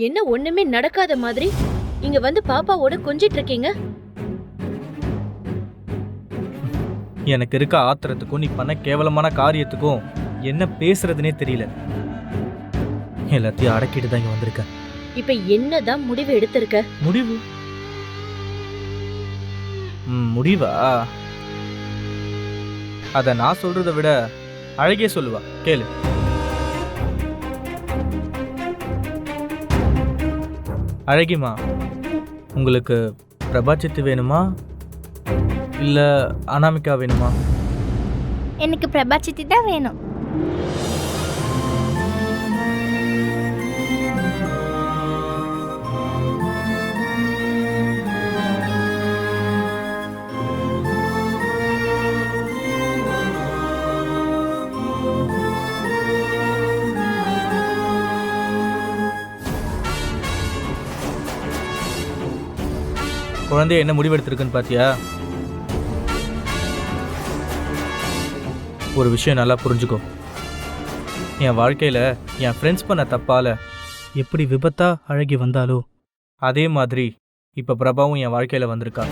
என்ன ஒண்ணுமே நடக்காத மாதிரி இங்க வந்து பாப்பாவோட கொஞ்சிட்டு இருக்கீங்க? எனக்கு இருக்க ஆத்திரத்துக்கும் நீ பண்ண கேவலமான காரியத்துக்கும் என்ன பேசுறதுனே தெரியல. எல்லாத்தையும் அடக்கிட்டு தான் இங்க வந்திருக்கேன். இப்ப என்னதான் முடிவு எடுத்திருக்க? முடிவு முடிவா? அத நான் சொல்றதை விட அழகே சொல்லுவா, கேளு. அழகிமா, உங்களுக்கு பிரபா சித்து வேணுமா இல்ல அனாமிகா வேணுமா? எனக்கு பிரபா சித்தி தான் வேணும். குழந்தைய என்ன முடிவெடுத்திருக்குன்னு பாத்தியா? ஒரு விஷயம் நல்லா புரிஞ்சுக்கோ. என் வாழ்க்கையில என் ஃப்ரெண்ட்ஸ் பண்ண தப்பால எப்படி விபத்தா அழகி வந்தாலோ அதே மாதிரி இப்ப பிரபாவும் என் வாழ்க்கையில வந்திருக்கா.